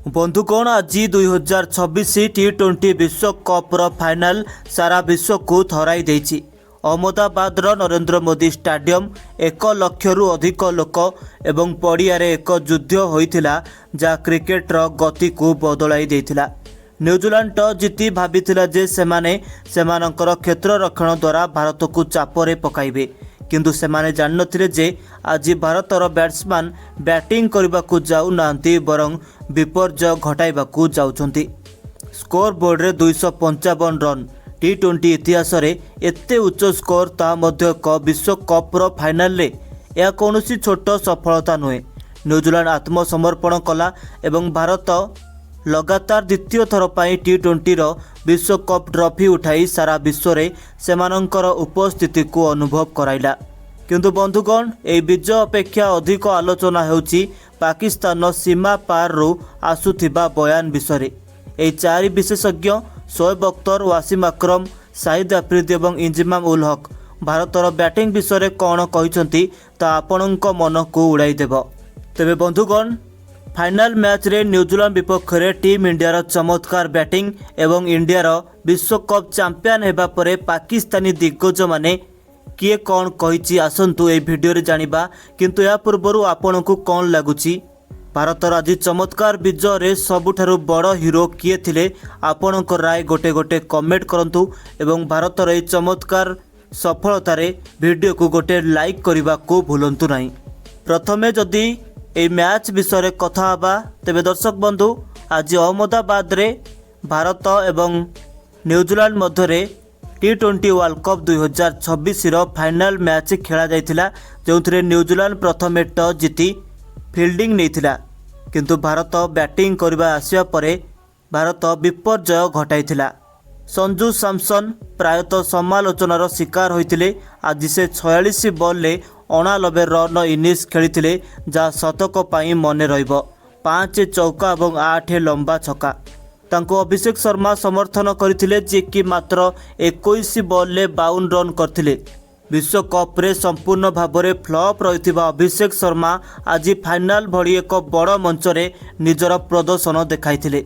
बंधुगण आज 2026 T20 विश्वकप फाइनाल सारा विश्व को थराई देछि। अहमदाबाद नरेंद्र मोदी स्टाडियम 1 लाख रु अधिक लोक एवं पड़ियारे एक युद्ध होइथिला जा क्रिकेट गति को बदलाई देथिला। न्यूजीलैंड टॉस जीति भाबिथिला जे सेमानंकर क्षेत्र रक्षण द्वारा भारत को चापरे पकाइबे, किंतु सेमाने जान नथिले जे आज भारतर बैट्समैन बैटिंग करने को जाऊ नांती बरं विपर्जय घटाइबाकू जाउछंती। स्कोर बोर्ड रे 255 रन T20 इतिहास रे एते उच्च स्कोर ता मध्य एक विश्वकप फाइनाल रे यह कौनसी छोट सफलता नुहे। न्यूजीलैंड आत्मसमर्पण कला एवं भारत लगातार द्वितीय थर पर T20 विश्वकप ट्रॉफी उठाई सारा विश्व रे सेमानंकर उपस्थिति को अनुभव कराइला। किंतु बंधुगण ए विजय अपेक्षा अधिक आलोचना हेउची पाकिस्तान सीमा पार रु आसुथिबा बयान विषय। ए चारि विशेषज्ञ शोएब अख्तर, वासिम आक्रम, शाहिद आफ्रिदी और इंजमाम उल हक भारतर बैटिंग विषय कौन कहिसंती ता आपणक मन को उड़ाई देब। तेबे बंधुगण फाइनाल मैच रे न्यूजीलैंड विपक्ष रे टीम इंडिया चमत्कार बैटिंग एवं इंडिया विश्वकप चैंपियन हेबा परे पाकिस्तानी दिग्गज माने किए कौन कहिछि आसंतु ए वीडियो रे जानिबा। किंतु या पूर्व आपनकु कौन लागुछि भारतर आज चमत्कार विजय रे सबुठारु बड़ हीरो किए थिले? आपनक राय गोटे गोटे कमेंट करंतु एवं भारतर ए चमत्कार सफलता रे वीडियो को गोटे लाइक करने को भूलंतु नहीं। प्रथमे जदि ए मैच विषय कथा हबा तेबे दर्शक बंधु आज अहमदाबाद रे भारत एवं न्यूजीलैंड मध्य रे T20 world cup 2026 final match खेला जाइथिला, जोंथरे न्यूजीलैंड प्रथमे टॉस जीति फील्डिंग नैथिला, किंतु भारत बैटिंग करबा आसिया परे भारत विपर्जय घटाइथिला। संजू सैमसन प्रायतः समालोचनार शिकार होइथिले। आज से 46 बॉल ले 89 रन इनिंग्स खेलिथिले, जा शतक पाई मने रहिबो। 5 चौका और 8 लंबा छक्का तांको अभिषेक शर्मा समर्थन करथिले, जे कि मात्र 21 बॉल ले 52 रन करथिले। विश्वकप रे संपूर्ण भाव में फ्लॉप रहिथिबा अभिषेक शर्मा आज फाइनाल भली एक बड़ मंच रे निजर प्रदर्शन देखाइथिले।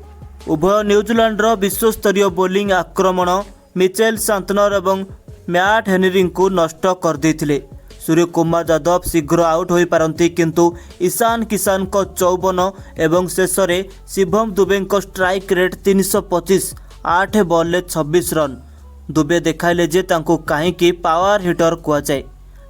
उभय न्यूजीलैंड विश्वस्तरीय बोलिंग आक्रमण मिचेल सांतनर एवं मैट हेनरी को नष्ट कर देथिले। सूर्य कुमार यादव शीघ्र आउट हो पारंती, किंतु ईशान किशन को 54 एवं शेष में शिवम दुबे को स्ट्राइक रेट 325, 8 बॉल ले 26 रन। दुबे देखाइले जे तांको काहेकि पावर हिटर कुआଯାଏ।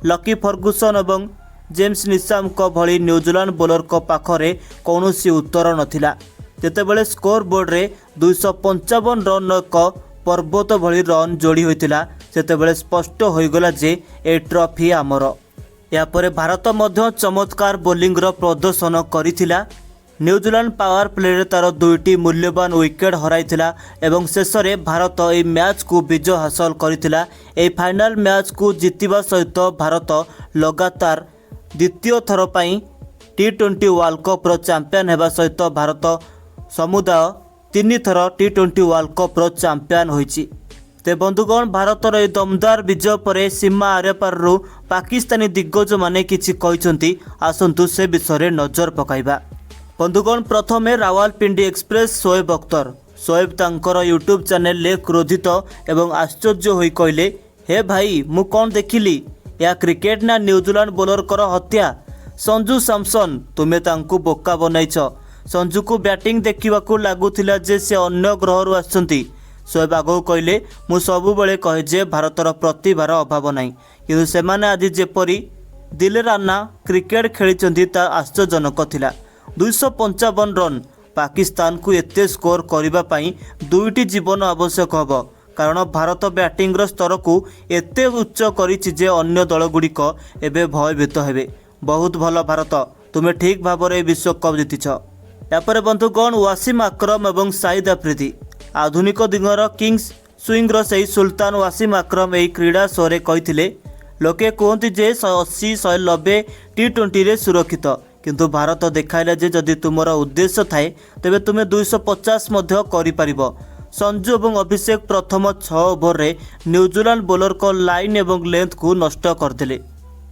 लकी फर्गुसन एवं जेम्स निशाम को भली न्यूजीलैंड बोलर को पाखरे कौनसी उत्तर नथिला। जेतेबेले स्कोर बोर्ड रे 255 रन एक पर्वत भली रन जोड़ी होइतिला, सेतेबेले स्पष्ट होइगला जे ए ट्रॉफी आमर। या परे भारत मध्य चमत्कार बोलिंग रो प्रदर्शन करिथिला। न्यूजीलैंड पावर प्ले रे तार 2टी मूल्यवान विकेट हराइथिला एवं शेष में भारत ए मैच को विजय हासिल करिथिला। ए फाइनाल मैच को जीतिबा सहित भारत लगातार द्वितीय थर पई T20 वर्ल्ड कप रो चैंपियन हेबा सहित भारत समुदाय 3 थर T20 वर्ल्ड कप रो चैंपियन होइछि। ते बंधुगण भारतर ए दमदार विजय परे सीमा आरेपार रु पाकिस्तानी दिग्गज माने किछि कहिसंती, आसंतु से विषय नजर पकाइबा। बंधुगण प्रथमे रावलपिंडी एक्सप्रेस शोएब अख्तर शोएब तांकर यूट्यूब चैनल ले क्रोधित एवं आश्चर्य होई कहले, हे भाई मु कौन देखिली, या क्रिकेट ना न्यूजीलैंड बोलर कर हत्या। संजू सैमसन तुमे तांको बोका बनैछ। संजू को बैटिंग देखिबाकू लागुथिला जे से अन्य ग्रह रु आछंती। शोएब आगो कहले, मु सबुबेले कहे जे भारतर प्रतिभार अभाव नाही, किंतु सेमाने आज जेपरी दिल राना क्रिकेट खेलिचंती ता आश्चर्यजनक थिला। 255 रन पाकिस्तान को एते स्कोर करबा पई 2टी जीवन आवश्यक हबो, कारण भारत बैटिंग स्तर को एते उच्च करिछि जे अन्य दल गुड़िक एबे भयभीत हेबे। बहुत भल भारत, तुमे ठीक भाव में विश्वकप जीतिछ। यापर बंधुगण वासिम आक्रम एवं शाहिद आफ्रिदी आधुनिक दिनर किंग्स स्विंगर से सुल्तान वासिम आक्रम यह क्रीड़ा शो रे कहिथिले, लोके कहते जे 180 190 T20 रे सुरक्षित, किंतु भारत देखाइला जे जदि तुमर उद्देश्य थाए तेबे तुमे 250 मध्य करि परिबो। संजू एवं अभिषेक प्रथम 6 ओवर रे न्यूजीलैंड बोलर को लाइन एवं लेंथ को नष्ट करदेले।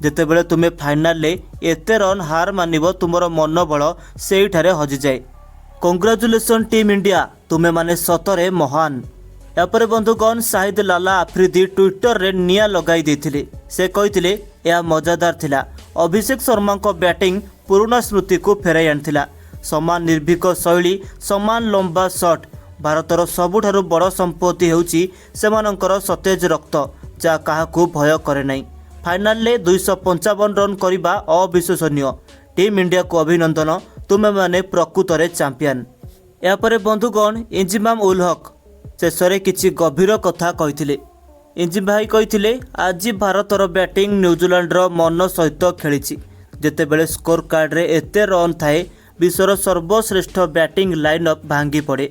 जेतेबेले तुमे फाइनाल ले एते रन हार मानिबो, तुमर मनोबल सेइठारे हजि जाए। କଂଗ୍ରାଚୁଲେସନ୍ ଟିମ୍ ଇଣ୍ଡିଆ, ତୁମେ ମାନେ ସତରେ ମହାନ। ଏହାପରେ ବନ୍ଧୁଗଣ ସାହିଦ ଲାଲା ଆଫ୍ରିଦି ଟ୍ୱିଟରରେ ନିଆଁ ଲଗାଇ ଦେଇଥିଲେ। ସେ କହିଥିଲେ ଏହା ମଜାଦାର ଥିଲା। ଅଭିଷେକ ଶର୍ମାଙ୍କ ବ୍ୟାଟିଂ ପୁରୁଣା ସ୍ମୃତିକୁ ଫେରାଇ ଆଣିଥିଲା। ସମାନ ନିର୍ଭୀକ ଶୈଳୀ, ସମାନ ଲମ୍ବା ସଟ୍। ଭାରତର ସବୁଠାରୁ ବଡ଼ ସମ୍ପତ୍ତି ହେଉଛି ସେମାନଙ୍କର ସତେଜ ରକ୍ତ, ଯାହା କାହାକୁ ଭୟ କରେ ନାହିଁ। ଫାଇନାଲରେ 255 ରନ୍ କରିବା ଅବିଶ୍ୱସନୀୟ। ଟିମ୍ ଇଣ୍ଡିଆକୁ ଅଭିନନ୍ଦନ, ତୁମେମାନେ ପ୍ରକୃତରେ ଚାମ୍ପିୟନ। ଏହାପରେ ବନ୍ଧୁଗଣ ଇଞ୍ଜିମାମ ଉଲ୍ ହକ୍ ଶେଷରେ କିଛି ଗଭୀର କଥା କହିଥିଲେ। ଇଞ୍ଜିମ ଭାଇ କହିଥିଲେ, ଆଜି ଭାରତର ବ୍ୟାଟିଂ ନ୍ୟୁଜିଲାଣ୍ଡର ମନ ସହିତ ଖେଳିଛି। ଯେତେବେଳେ ସ୍କୋର କାର୍ଡରେ ଏତେ ରନ୍ ଥାଏ, ବିଶ୍ୱର ସର୍ବଶ୍ରେଷ୍ଠ ବ୍ୟାଟିଂ ଲାଇନ୍ଅପ୍ ଭାଙ୍ଗି ପଡ଼େ।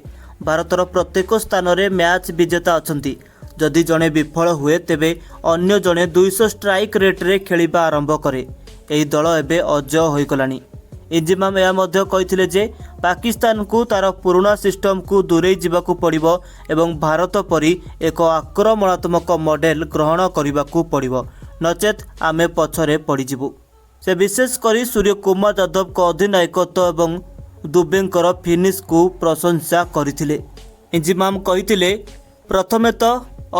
ଭାରତର ପ୍ରତ୍ୟେକ ସ୍ଥାନରେ ମ୍ୟାଚ୍ ବିଜେତା ଅଛନ୍ତି। ଯଦି ଜଣେ ବିଫଳ ହୁଏ, ତେବେ ଅନ୍ୟ ଜଣେ 200 ଷ୍ଟ୍ରାଇକ୍ ରେଟ୍ରେ ଖେଳିବା ଆରମ୍ଭ କରେ। ଏହି ଦଳ ଏବେ ଅଜୟ ହୋଇଗଲାଣି। ଇଞ୍ଜିମାମ ଏହା ମଧ୍ୟ କହିଥିଲେ ଯେ ପାକିସ୍ତାନକୁ ତାର ପୁରୁଣା ସିଷ୍ଟମକୁ ଦୂରେଇ ଯିବାକୁ ପଡ଼ିବ ଏବଂ ଭାରତ ପରି ଏକ ଆକ୍ରମଣାତ୍ମକ ମଡେଲ ଗ୍ରହଣ କରିବାକୁ ପଡ଼ିବ, ନଚେତ୍ ଆମେ ପଛରେ ପଡ଼ିଯିବୁ। ସେ ବିଶେଷ କରି ସୂର୍ଯ୍ୟକୁମାର ଯାଦବଙ୍କ ଅଧିନାୟକତ୍ୱ ଏବଂ ଦୁବେଙ୍କର ଫିନିଶକୁ ପ୍ରଶଂସା କରିଥିଲେ। ଇଞ୍ଜିମାମ କହିଥିଲେ, ପ୍ରଥମେ ତ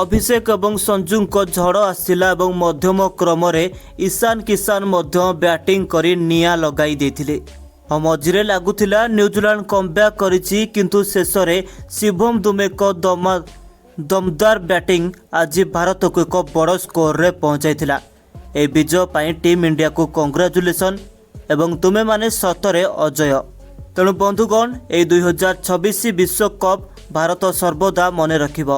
ଅଭିଷେକ ଏବଂ ସଞ୍ଜୁଙ୍କ ଝଡ଼ ଆସିଥିଲା ଏବଂ ମଧ୍ୟମ କ୍ରମରେ ଇଶାନ କିଶାନ ମଧ୍ୟ ବ୍ୟାଟିଂ କରି ନିଆଁ ଲଗାଇ ଦେଇଥିଲେ। ମଝିରେ ଲାଗୁଥିଲା ନ୍ୟୁଜିଲାଣ୍ଡ କମ୍ବ୍ୟାକ୍ କରିଛି, କିନ୍ତୁ ଶେଷରେ ଶିଭମ ଦୁବେଙ୍କ ଦମଦାର ବ୍ୟାଟିଂ ଆଜି ଭାରତକୁ ଏକ ବଡ଼ ସ୍କୋରରେ ପହଞ୍ଚାଇଥିଲା। ଏହି ବିଜୟ ପାଇଁ ଟିମ୍ ଇଣ୍ଡିଆକୁ କଂଗ୍ରାଚୁଲେସନ୍ ଏବଂ ତୁମେମାନେ ସତରେ ଅଜୟ। ତେଣୁ ବନ୍ଧୁଗଣ, ଏହି 2026 ବିଶ୍ୱକପ୍ ଭାରତ ସର୍ବଦା ମନେ ରଖିବ।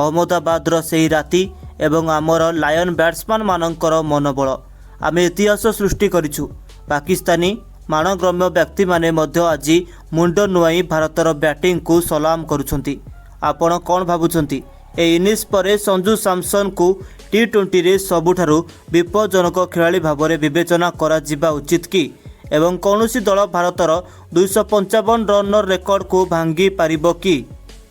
ଅହମ୍ମଦାବାଦର ସେହି ରାତି ଏବଂ ଆମର ଲାୟନ ବ୍ୟାଟ୍ସମ୍ୟାନମାନଙ୍କର ମନୋବଳ। ଆମେ ଇତିହାସ ସୃଷ୍ଟି କରିଛୁ। ପାକିସ୍ତାନୀ ମାନଗମ୍ୟ ବ୍ୟକ୍ତିମାନେ ମଧ୍ୟ ଆଜି ମୁଣ୍ଡ ନୁଆଁଇ ଭାରତର ବ୍ୟାଟିଂକୁ ସଲାମ କରୁଛନ୍ତି। ଆପଣ କ'ଣ ଭାବୁଛନ୍ତି? ଏହି ଇନିଂସ ପରେ ସଞ୍ଜୁ ସାମସନଙ୍କୁ T20ରେ ସବୁଠାରୁ ବିପଜ୍ଜନକ ଖେଳାଳି ଭାବରେ ବିବେଚନା କରାଯିବା ଉଚିତ କି? ଏବଂ କୌଣସି ଦଳ ଭାରତର 255 ରନ୍ର ରେକର୍ଡକୁ ଭାଙ୍ଗି ପାରିବ କି?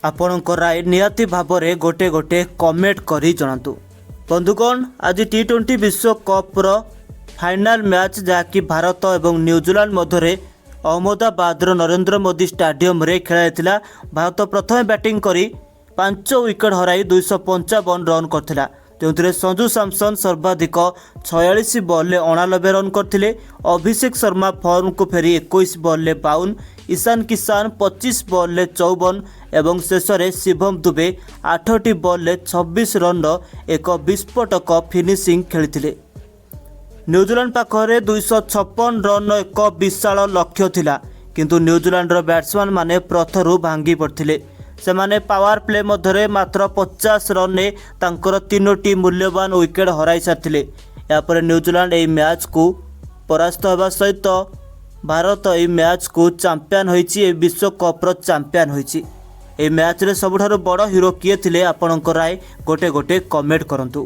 ଆପଣଙ୍କ ରାୟ ନିହାତି ଭାବରେ ଗୋଟେ କମେଣ୍ଟ କରି ଜଣାନ୍ତୁ। ବନ୍ଧୁଗଣ, ଆଜି T20 ବିଶ୍ୱକପ୍ର ଫାଇନାଲ ମ୍ୟାଚ୍, ଯାହାକି ଭାରତ ଏବଂ ନ୍ୟୁଜିଲାଣ୍ଡ ମଧ୍ୟରେ ଅହମ୍ମଦାବାଦର ନରେନ୍ଦ୍ର ମୋଦି ଷ୍ଟାଡିୟମରେ ଖେଳାଯାଇଥିଲା। ଭାରତ ପ୍ରଥମେ ବ୍ୟାଟିଂ କରି 5 ୱିକେଟ୍ ହରାଇ 255 ରନ୍ କରିଥିଲା, ଯେଉଁଥିରେ ସଞ୍ଜୁ ସାମସନ ସର୍ବାଧିକ 46 ବଲ୍ରେ 89 ରନ୍ କରିଥିଲେ। ଅଭିଷେକ ଶର୍ମା ଫର୍ମକୁ ଫେରି 21 ବଲ୍ରେ 52, ଇଶାନ କିଶାନ 25 ବଲ୍ରେ 54 ଏବଂ ଶେଷରେ ଶିଭମ ଦୁବେ 8ଟି ବଲ୍ରେ 26 ରନ୍ର ଏକ ବିସ୍ଫୋଟକ ଫିନିସିଂ ଖେଳିଥିଲେ। ନ୍ୟୁଜିଲାଣ୍ଡ ପାଖରେ 256 ରନ୍ର ଏକ ବିଶାଳ ଲକ୍ଷ୍ୟ ଥିଲା, କିନ୍ତୁ ନ୍ୟୁଜିଲାଣ୍ଡର ବ୍ୟାଟ୍ସମ୍ୟାନମାନେ ପ୍ରଥମରୁ ଭାଙ୍ଗି ପଡ଼ିଥିଲେ। ସେମାନେ ପାୱାର ପ୍ଲେ ମଧ୍ୟରେ ମାତ୍ର 50 ରନ୍ରେ ତାଙ୍କର 3ଟି ମୂଲ୍ୟବାନ ୱିକେଟ୍ ହରାଇ ସାରିଥିଲେ। ଏହାପରେ ନ୍ୟୁଜିଲାଣ୍ଡ ଏହି ମ୍ୟାଚ୍କୁ ପରାସ୍ତ ହେବା ସହିତ ଭାରତ ଏହି ମ୍ୟାଚ୍କୁ ଚାମ୍ପିୟନ ହୋଇଛି, ଏହି ବିଶ୍ୱକପ୍ର ଚାମ୍ପିୟନ ହୋଇଛି। ଏହି ମ୍ୟାଚ୍ରେ ସବୁଠାରୁ ବଡ଼ ହିରୋ କିଏ ଥିଲେ? ଆପଣଙ୍କ ରାୟ ଗୋଟେ କମେଣ୍ଟ କରନ୍ତୁ।